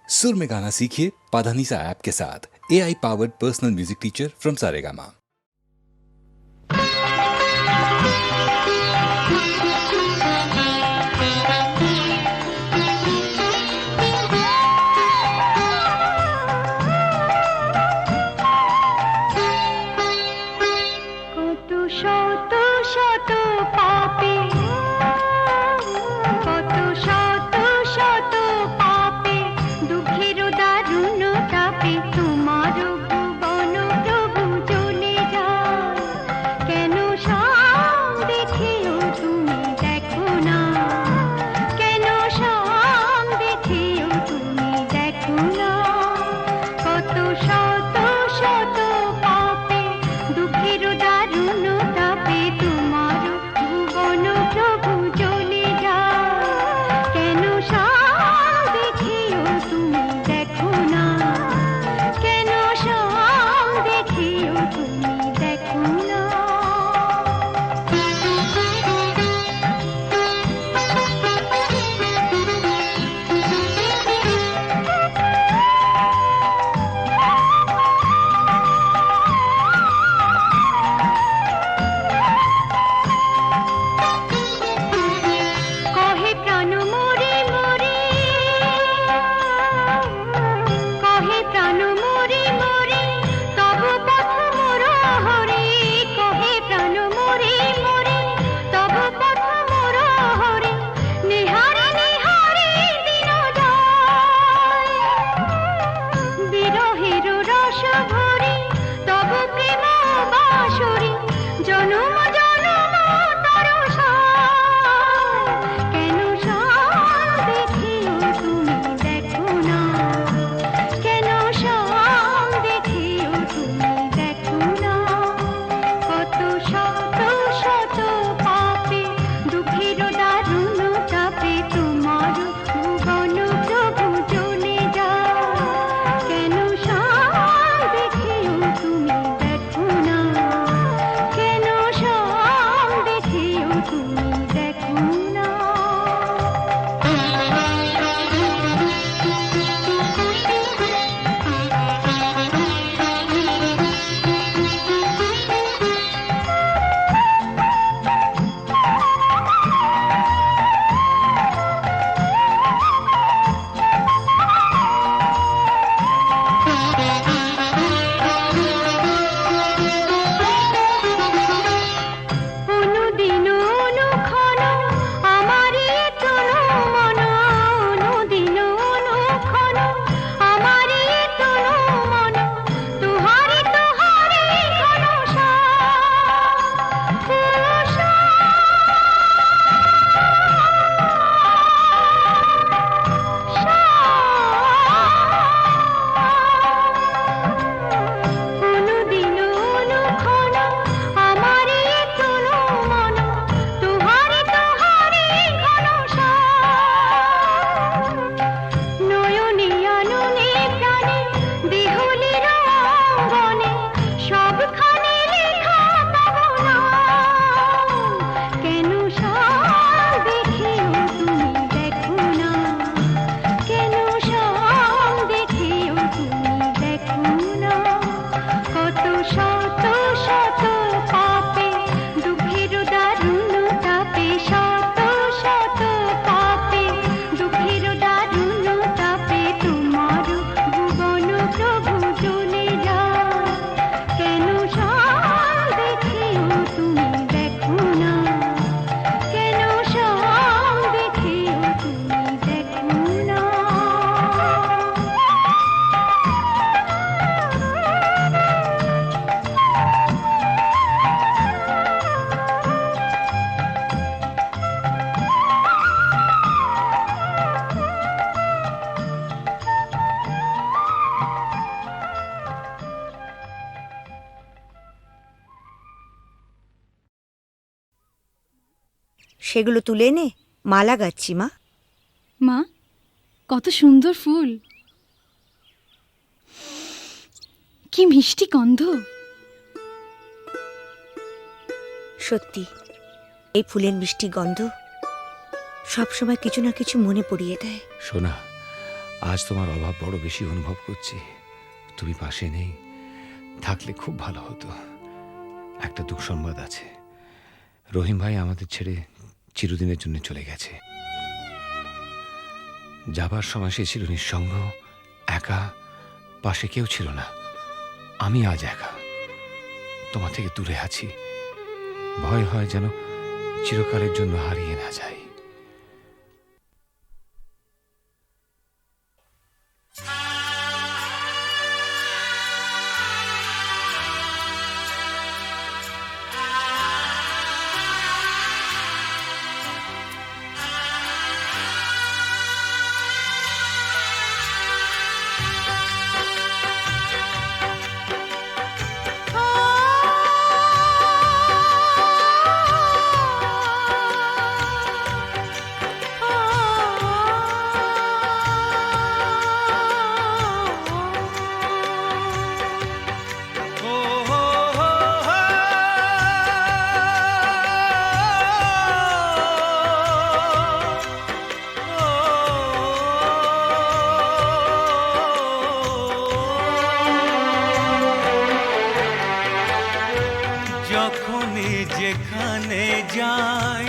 सुर में गाना सीखिए पाधानीसा ऐप के साथ। AI powered personal music teacher from Saregama. সেগুলো তুলে এনে মালা গাচ্ছি মা। মা, কত সুন্দর ফুল, কি মিষ্টি গন্ধ। সত্যি এই ফুলের মিষ্টি গন্ধ সবসময় কিছু না কিছু মনে পড়িয়ে দেয়। সোনা, আজ তোমার অভাব বড় বেশি অনুভব করছি। তুমি পাশে নেই, থাকলে খুব ভালো হতো। একটা দুঃসংবাদ আছে, রহিম ভাই আমাদের ছেড়ে চিরদিনের জন্য চলে গেছে। যাবার সময় সে ছিল নিঃসঙ্গ, একা, পাশে কেউ ছিল না। আমি আজ একা, তোমার থেকে দূরে আছি। ভয় হয় যেন চিরকালের জন্য হারিয়ে না যাই। যখনই যেখানে যাই,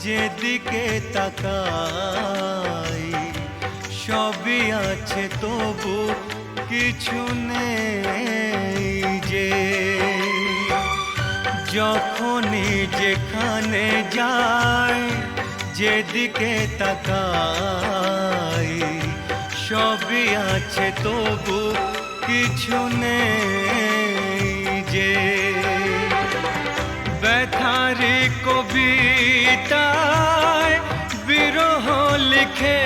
যেদিকে তাকাই, সবই আছে তবু কিছু নেই যে। যখনই যেখানে যাই, যেদিকে তাকাই, সবই আছে তবু কিছু নেই যে। ব্যথারি কবিতায় বিরহ লিখে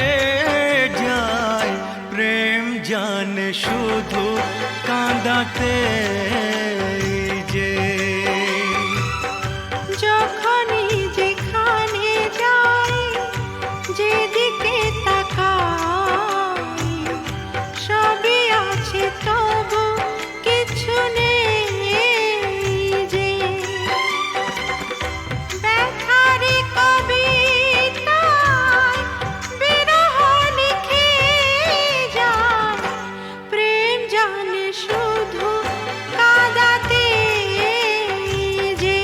যায়, প্রেম জানে শুধু কাঁদাতে যে। যখনই যেখানে যাই, যেদিকে তাকাই, সবই আছে তবু কিছু নেই যে। ব্যথারি কবিতায় বিরহ লিখে যায়, প্রেম জানে শুধু কাঁদাতে যে।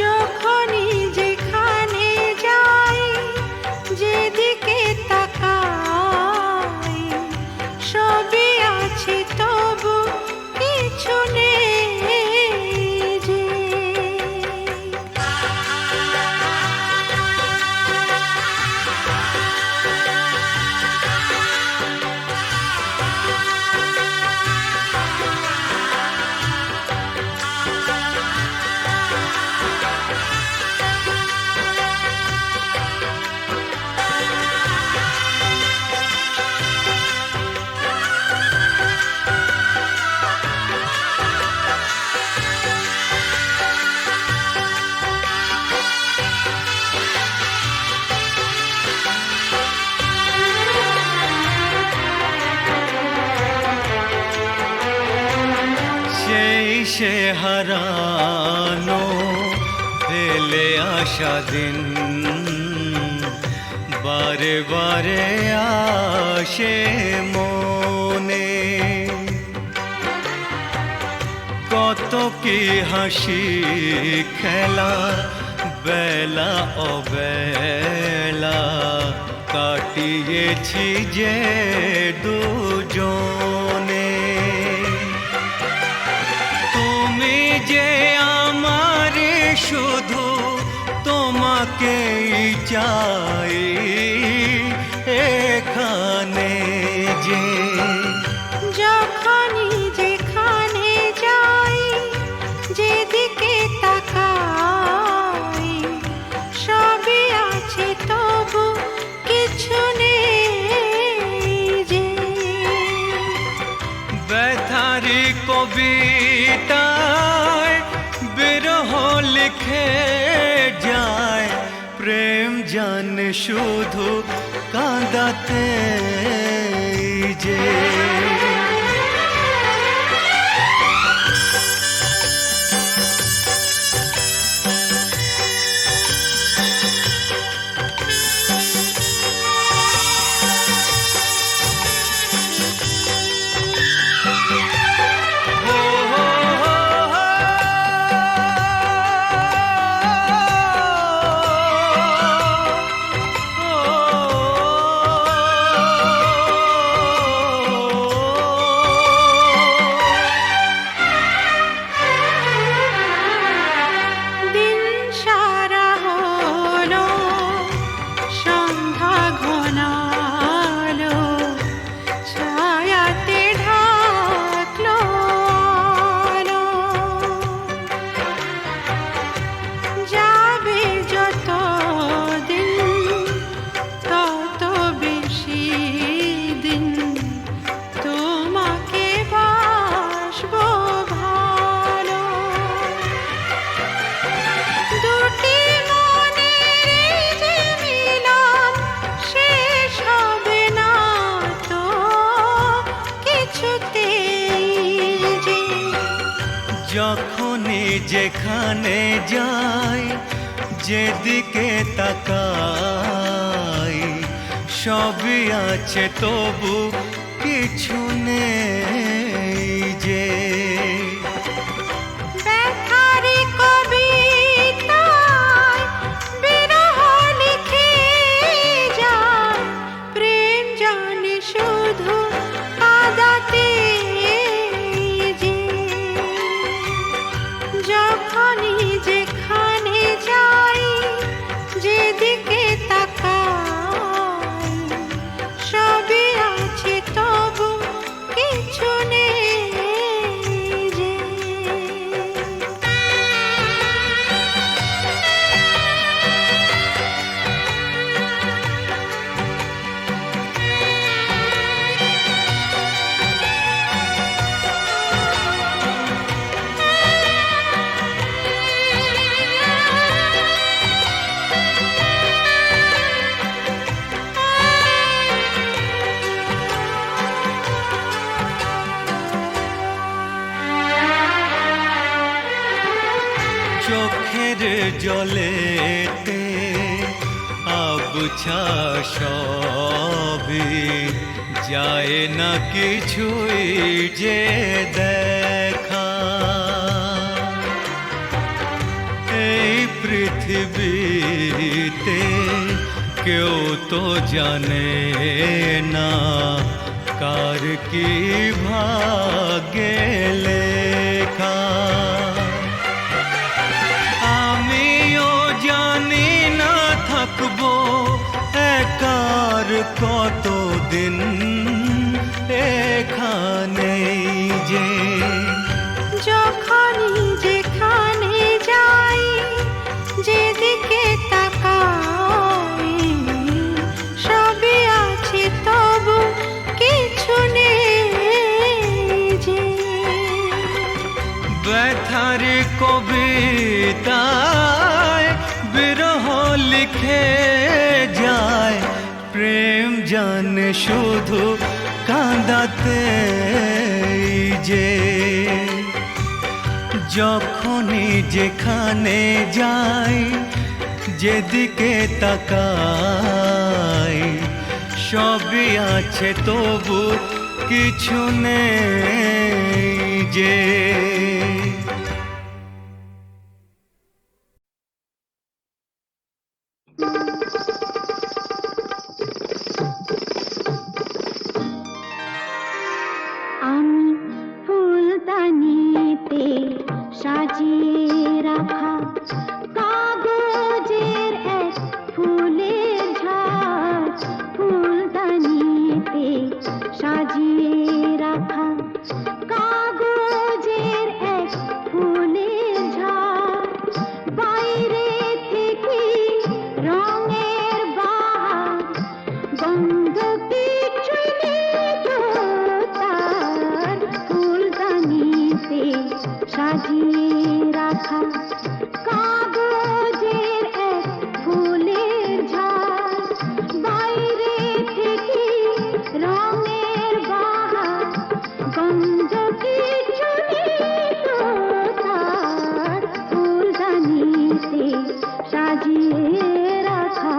যখনই যেখানে যাই, যেদিকে তাকাই, সবই আছে তবু কিছু নেই যে। সেই সে হারানো ফেলে আসা দিন, বারে বারে আসে মনে। কত কি হাসি খেলা, বেলা অবেলা কাটিয়েছি যে দুজনে। তুমি যে আমার শুধু, তোমাকেই চাই এখানে যে। যখনই যেখানে যাই, যেদিকে তাকাই, সবই আছে তবু কিছু নেই যে। ব্যথারি কবিতায় বিরহ লিখে যায়, প্রেম জানে শুধু কাঁদাতে যে। যখনই যেখানে যাই, যেদিকে তাকাই, সবই আছে তবু কিছু নেই যে। ব্যথারি কবিতায় বিরহ লিখে যায়, প্রেম জানে শুধু কাঁদাতে যে। যখনই যেখানে যাই, যেদিকে তাকাই, সবই আছে তবু কিছু নেই যে। চোখের জলেতে আবছা সবই, যায় না কিছুই যে দেখা। এই পৃথিবীতে কেউ তো জানে না কার কি ভাগ্যে লেখা। আমিও জানি না থাকবো একার কতদিন এখানেই যে। যখনই যেখানে যাই, যেদিকে তাকাই, সবই আছে তবু কিছু নেই যে। ব্যথার কবিতায় বিরহ লিখে যায়, প্রেম জানে শুধু কাঁদাতে যে। যখনই যেখানে যাই, যেদিকে তাকাই, সবই আছে তবু কিছু নেই যে। আমি ফুলদানিতে সাজিয়ে রাখা কাগজের এক ফুলের ঝাড়, ফুলদানিতে সাজিয়ে রাখা কাগজের এক ফুলের ঝাড়। বাইরে থেকে রঙের বাহার, গন্ধ কিছুই নেই তো তার, ফুলদানিতে সাজিয়ে রাখা কাগজের এক ফুলের ঝাড়। বাইরে থেকে রঙের বাহার, গন্ধ কিছু নেই তো তার, ফুলদানিতে সাজিয়ে রাখা।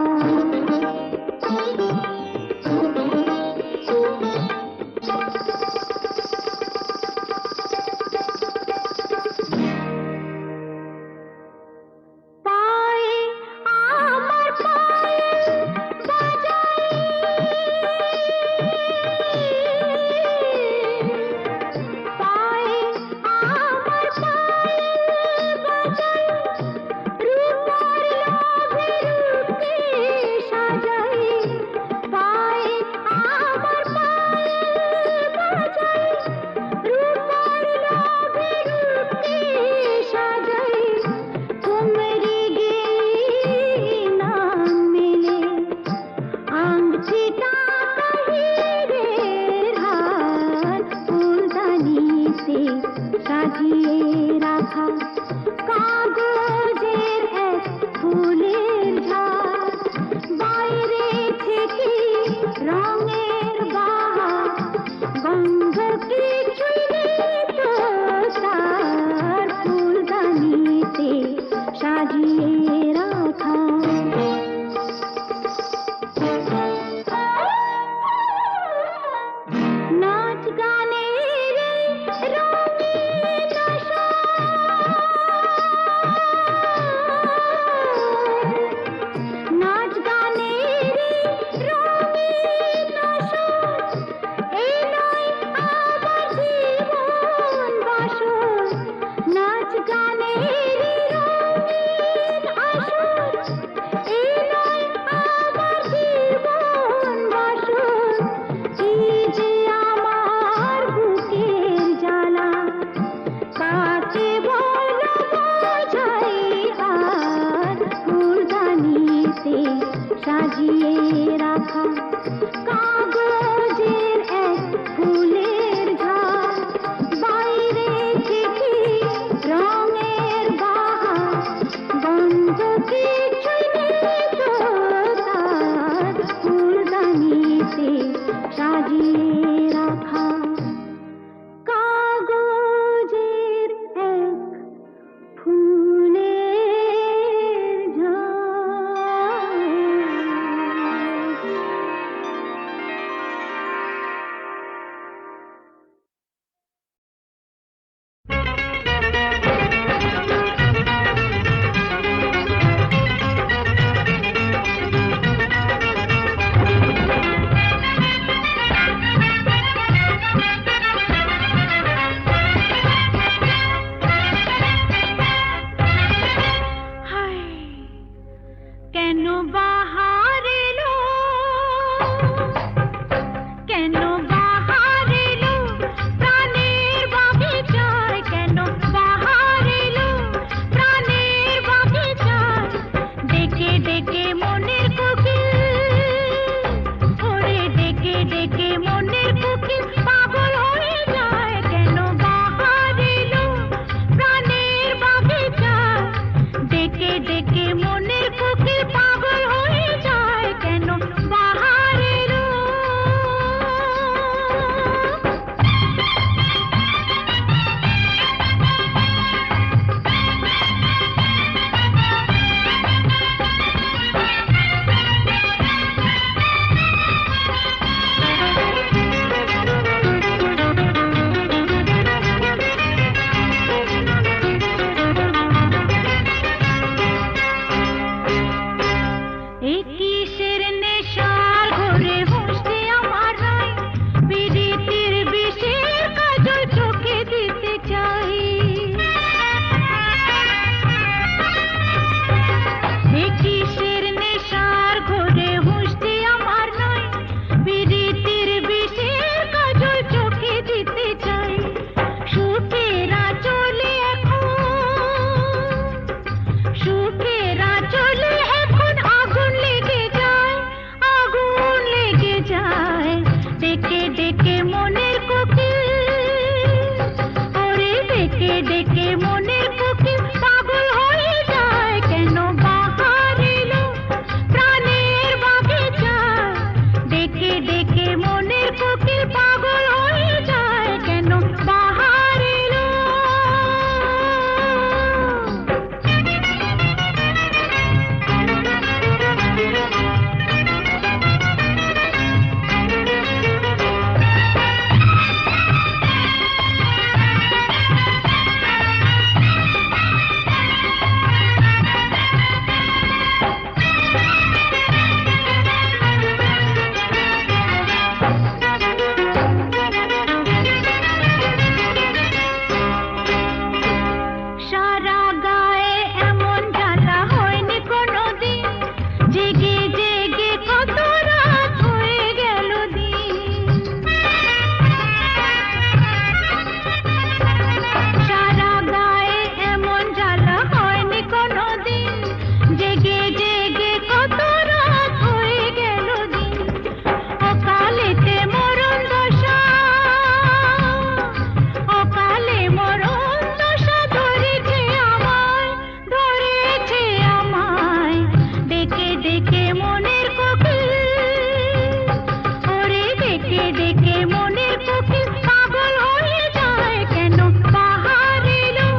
ডেকে ডেকে মনের কোকিল পাগল হয়ে যায় কেন বাহার এলো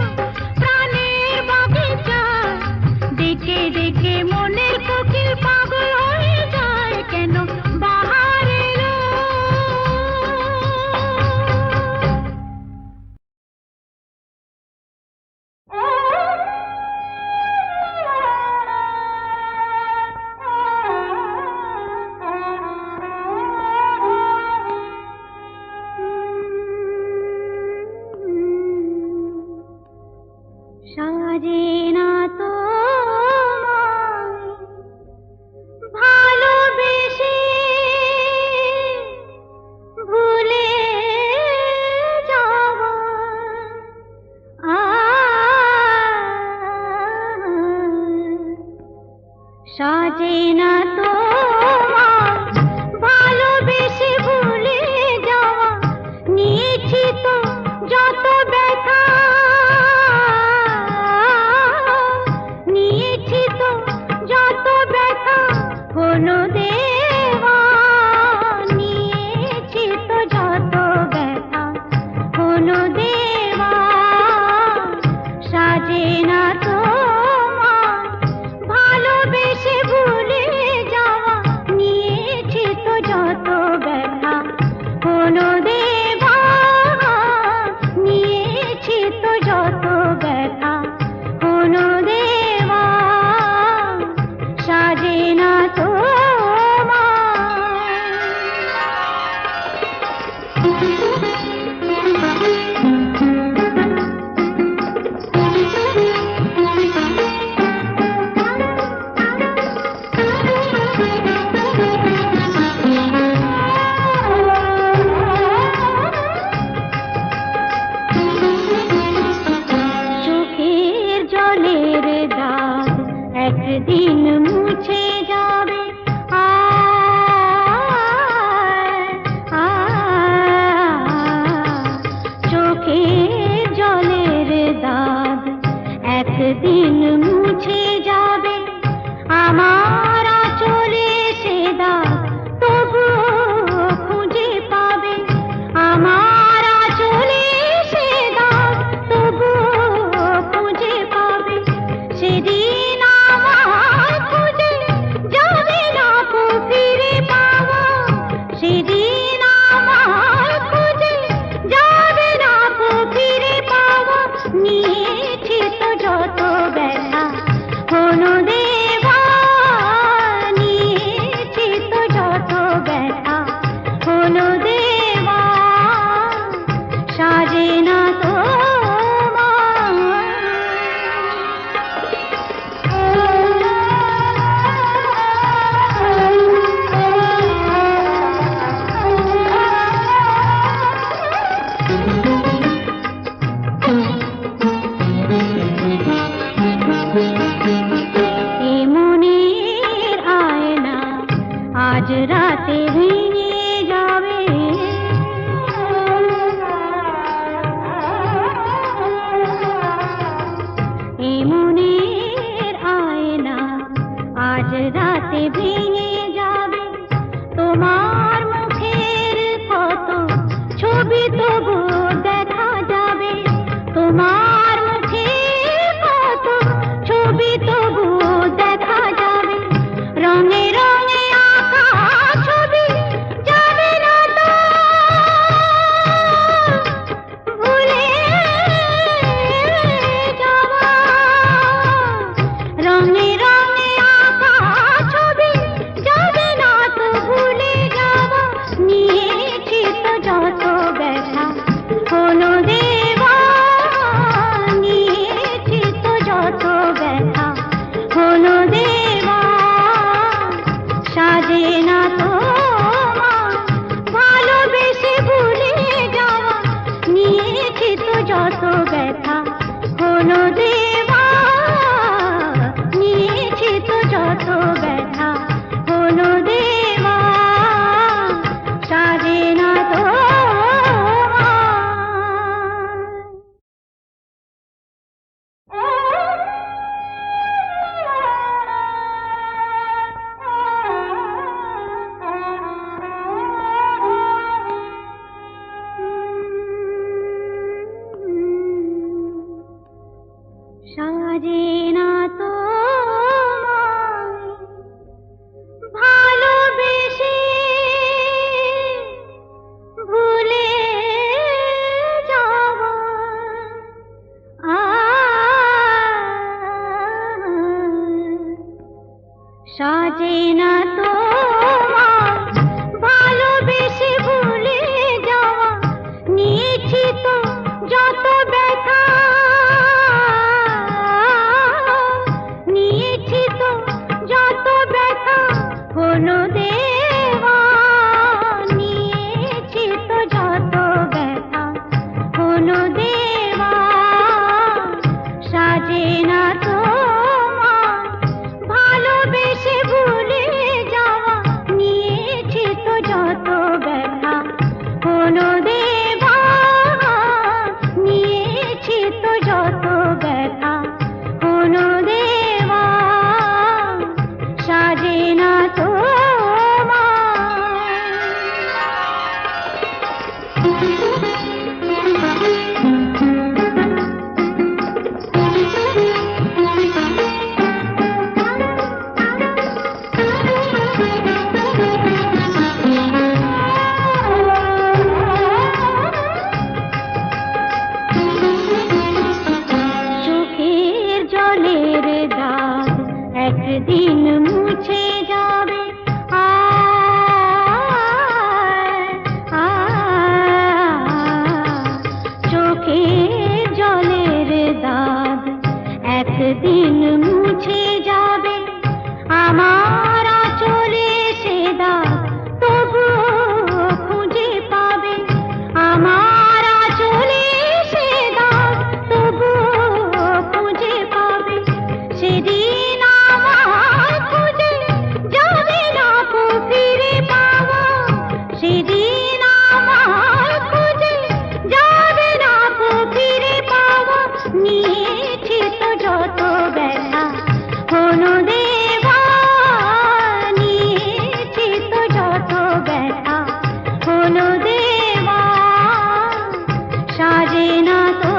প্রাণের বাগিচায় ডেকে ডেকে মনের কোকিল পাগল হয়ে যায় কেন বাহার এলো সাজে না তো ভালোবেসে ভুলে যাব সাজে না তো ভালোবেসে ভুলে যাওয়া নিয়েছি তো যত ব্যথা নিয়েছি তো যত ব্যথা হলো দেওয়া নিয়েছি তো যত ব্যথা হলো দেওয়া সাজে না তো ভালোবেসে ভুলে যাওয়া নিয়েছি তো যত ব্যথা হলো দেওয়া নিয়েছি তো যত ব্যথা হলো দেওয়া সাজে না তো সেদিন আমার খুঁজে যাবে না কো ফিরে পাওয়া, নিয়েছি তো যত ব্যথা কোনো দেবা, নিয়েছি তো যত ব্যথা কোনো দেবা, সাজে না তো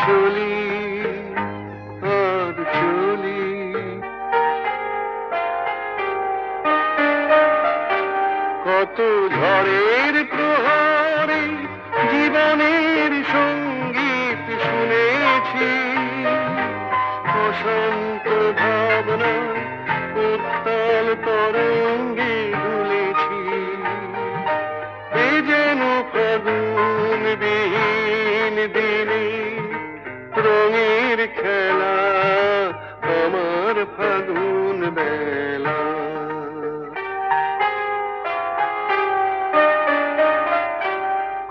চলি আর চলি। কত ঝড়ের প্রহরে জীবনের সঙ্গীত শুনেছি, অশান্ত ভাবনা উত্তাল তরঙ্গে দুলেছি। এ যেন ফাগুন বিহীন দিনে রঙের খেলা, আমার ফাগুন বেলা।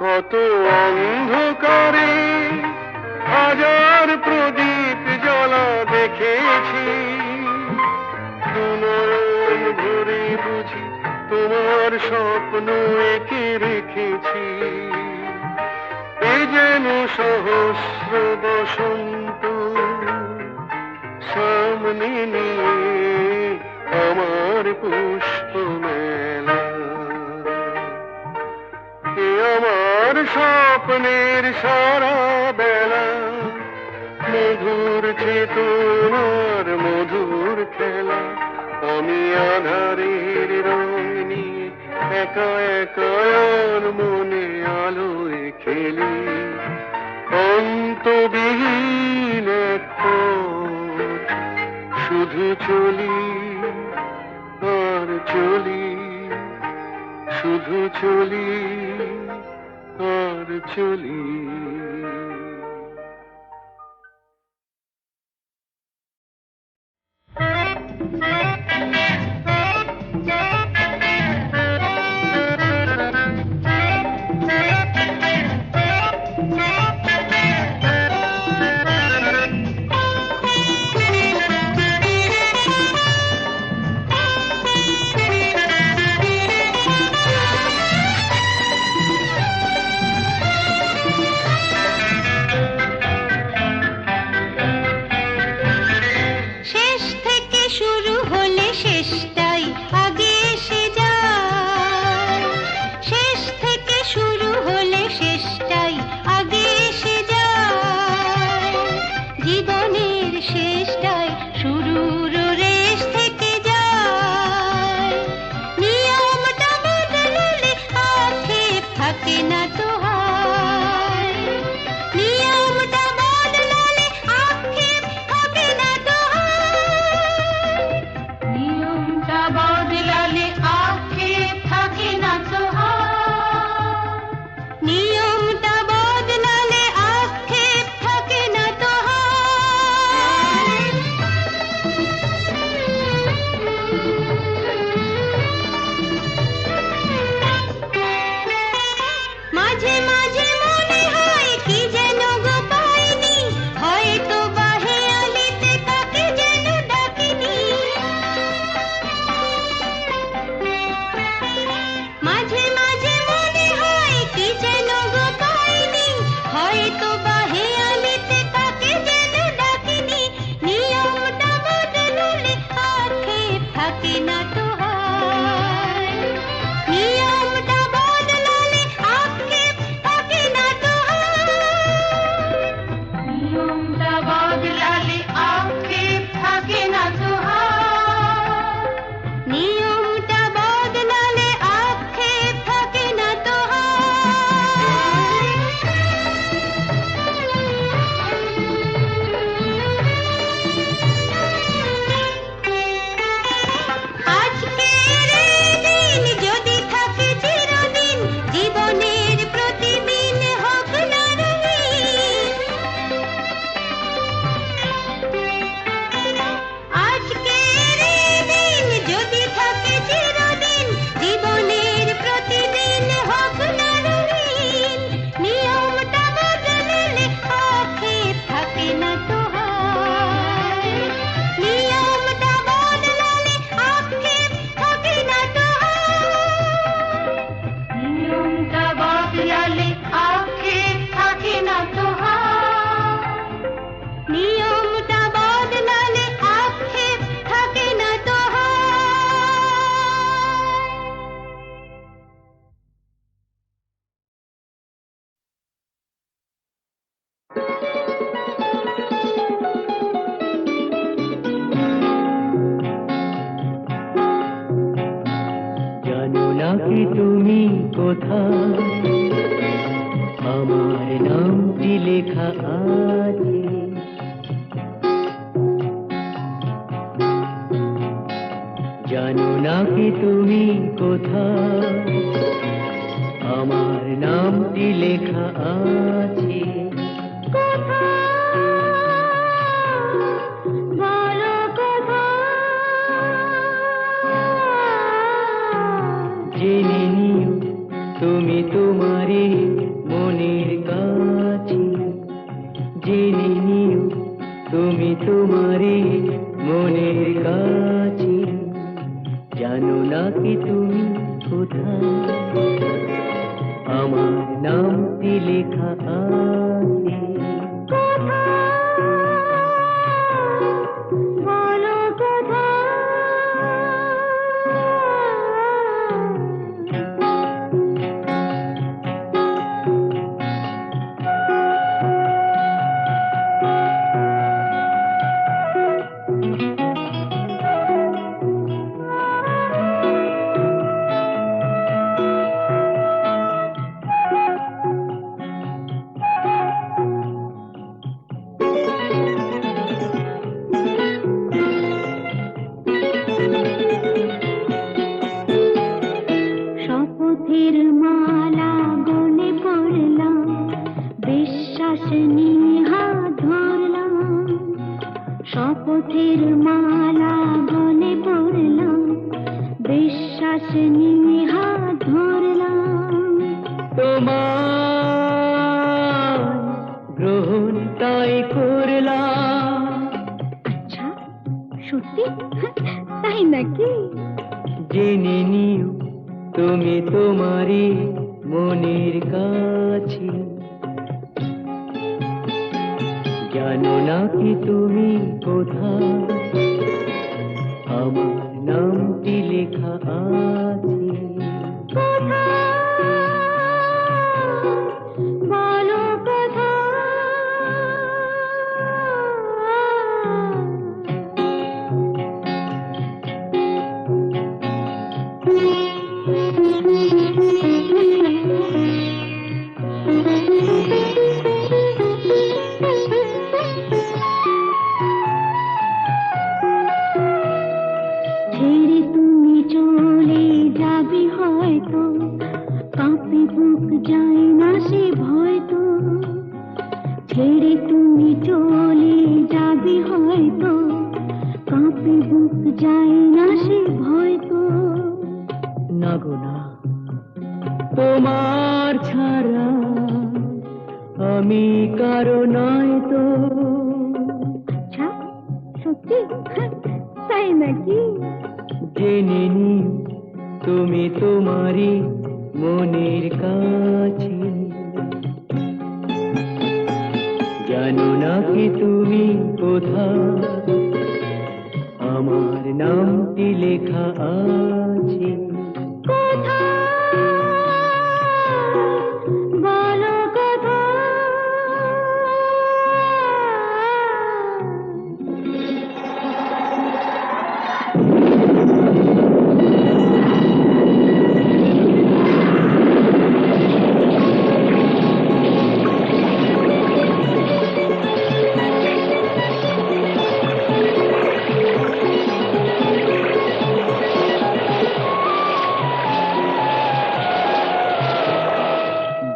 কত অন্ধকারে হাজার প্রদীপ জ্বলা দেখেছি, দুনয়ন ভরে বুঝি তোমার স্বপ্ন এঁকে রেখেছি। এ যেন সহস্র বসন্ত সামনে নিয়ে আমার পুষ্প মেলা। এ আমার স্বপ্নের সারা বেলা, মধুর চেতনার মধুর খেলা। আমি আধারের রং নিয়ে একা একা আর মনে আলোয় খেলি, অন্তবিহীন এক পথ শুধু চলি আর চলি, শুধু চলি আর চলি। তুমি কোথায় আমার নামটি লেখা আছে জানো না কি তুমি কোথায় আমার নামটি লেখা আছে জেনে নিও তুমি তোমারই মনের কাছে জেনে নিও তুমি তোমারই মনের কাছে জানো না কি তুমি কোথায় আমার নামটি লেখা আছে শপথের মালা গলে পড়লাম বিশ্বাস নিয়ে হাত ধরলাম শপথের মালা গলে পড়লাম বিশ্বাস নিয়ে হাত ধরলাম তোমার গ্রহণ তাই করলাম আচ্ছা সত্যি তাই নাকি জেনে নিও তুমি তোমারই মনের কাছে জানো না কি তুমি কোথায় আমার নামটি লেখা আছে বলো ছেড়ে তুমি চলে যাবে হয়তো কাঁপে বুক যায় না সে ভয় তো ছেড়ে তুমি চলে যাবে হয়তো কাঁপে বুক যায় না সে ভয় তো না গো না তোমার ছাড়া আমি কারো নয় তো আচ্ছা সত্যি তাই নাকি জেনে নিও তুমি তোমারই মনের কাছে জানো না কি তুমি কোথায় আমার নামটি লেখা আছে বলো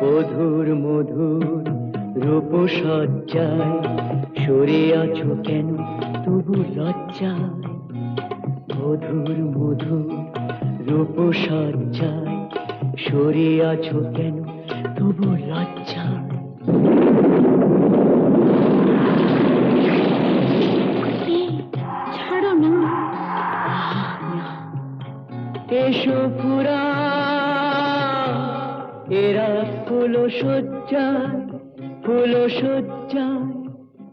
মধুর মধুর রূপসজ্জায় সরে আছো কেন তবু লজ্জায় মধুর মধুর রূপসজ্জায় সরে আছো কেন তবু লজ্জায় ছাড়ো না এসো পুরা এরা ফুল সজ্জায় ফুল সজ্জায়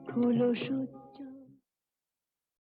ফুল সজ্জায়